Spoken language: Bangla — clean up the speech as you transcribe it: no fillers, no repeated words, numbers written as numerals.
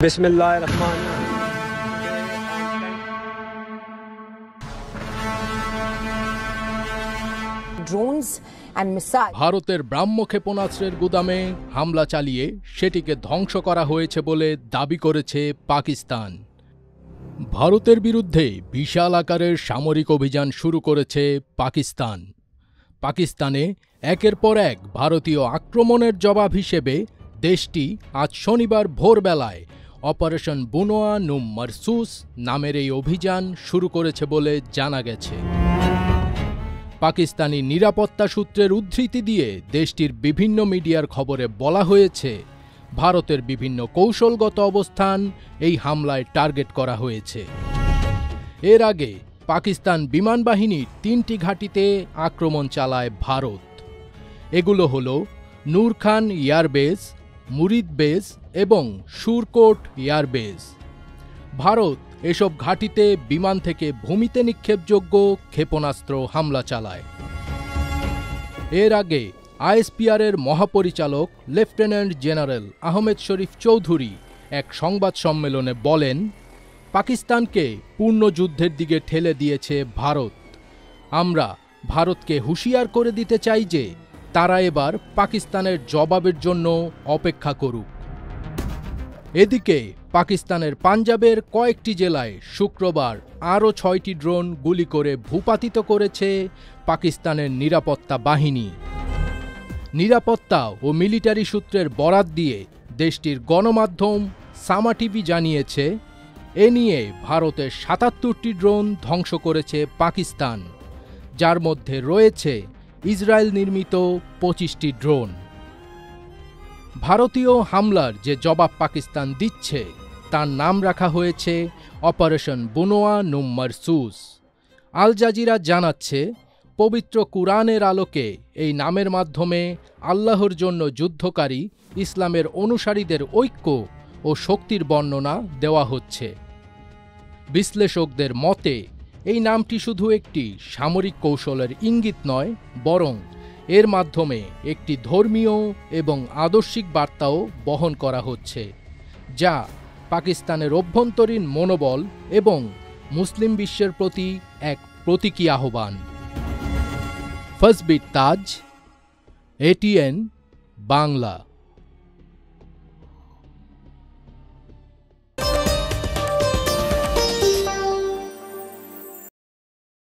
Drones and missiles. ভারতের ব্রাহ্ম ক্ষেপণাস্ত্রের গুদামে হামলা চালিয়ে সেটিকে ধ্বংস করা হয়েছে বলে দাবি করেছে পাকিস্তান। ভারতের বিরুদ্ধে বিশাল আকারের সামরিক অভিযান শুরু করেছে পাকিস্তান। পাকিস্তানে একের পর এক ভারতীয় আক্রমণের জবাব হিসেবে দেশটি আজ শনিবার ভোরবেলায় অপারেশন বুনোয়া নুম মারসুস নামের এই অভিযান শুরু করেছে বলে জানা গেছে। পাকিস্তানি নিরাপত্তা সূত্রের উদ্ধৃতি দিয়ে দেশটির বিভিন্ন মিডিয়ার খবরে বলা হয়েছে, ভারতের বিভিন্ন কৌশলগত অবস্থান এই হামলায় টার্গেট করা হয়েছে। এর আগে পাকিস্তান বিমান বাহিনীর ৩টি ঘাঁটিতে আক্রমণ চালায় ভারত। এগুলো হল নূর খান এয়ারবেস, মুরিদ বেস এবং সুরকোট এয়ারবেস। ভারত এসব ঘাঁটিতে বিমান থেকে ভূমিতে নিক্ষেপযোগ্য ক্ষেপণাস্ত্র হামলা চালায়। এর আগে আইএসপিআরের মহাপরিচালক লেফটেন্যান্ট জেনারেল আহমেদ শরীফ চৌধুরী এক সংবাদ সম্মেলনে বলেন, পাকিস্তানকে পূর্ণ যুদ্ধের দিকে ঠেলে দিয়েছে ভারত। আমরা ভারতকে হুঁশিয়ার করে দিতে চাই যে তারা এবার পাকিস্তানের জবাবের জন্য অপেক্ষা করুক। এদিকে পাকিস্তানের পাঞ্জাবের কয়েকটি জেলায় শুক্রবার আরও ৬টি ড্রোন গুলি করে ভূপাতিত করেছে পাকিস্তানের নিরাপত্তা বাহিনী। নিরাপত্তা ও মিলিটারি সূত্রের বরাত দিয়ে দেশটির গণমাধ্যম সামা টিভি জানিয়েছে, এ নিয়ে ভারতের ৭৭টি ড্রোন ধ্বংস করেছে পাকিস্তান, যার মধ্যে রয়েছে ইসরায়েল নির্মিত ২৫টি ড্রোন। ভারতীয় হামলার যে জবাব পাকিস্তান দিচ্ছে তার নাম রাখা হয়েছে অপারেশন বুনোয়া নুম মারসুস। আল জাজিরা জানাচ্ছে, পবিত্র কুরআনের আলোকে এই নামের মাধ্যমে আল্লাহর জন্য যুদ্ধকারী ইসলামের অনুসারীদের ঐক্য ও শক্তির বর্ণনা দেওয়া হচ্ছে। বিশ্লেষকদের মতে এই নামটি শুধু একটি সামরিক কৌশলের ইঙ্গিত নয়, বরং এর মাধ্যমে একটি ধর্মীয় এবং আদর্শিক বার্তাও বহন করা হচ্ছে, যা পাকিস্তানের অভ্যন্তরীণ মনোবল এবং মুসলিম বিশ্বের প্রতি এক প্রতীকী আহ্বান। ফজবির তাজ, এটিএন বাংলা।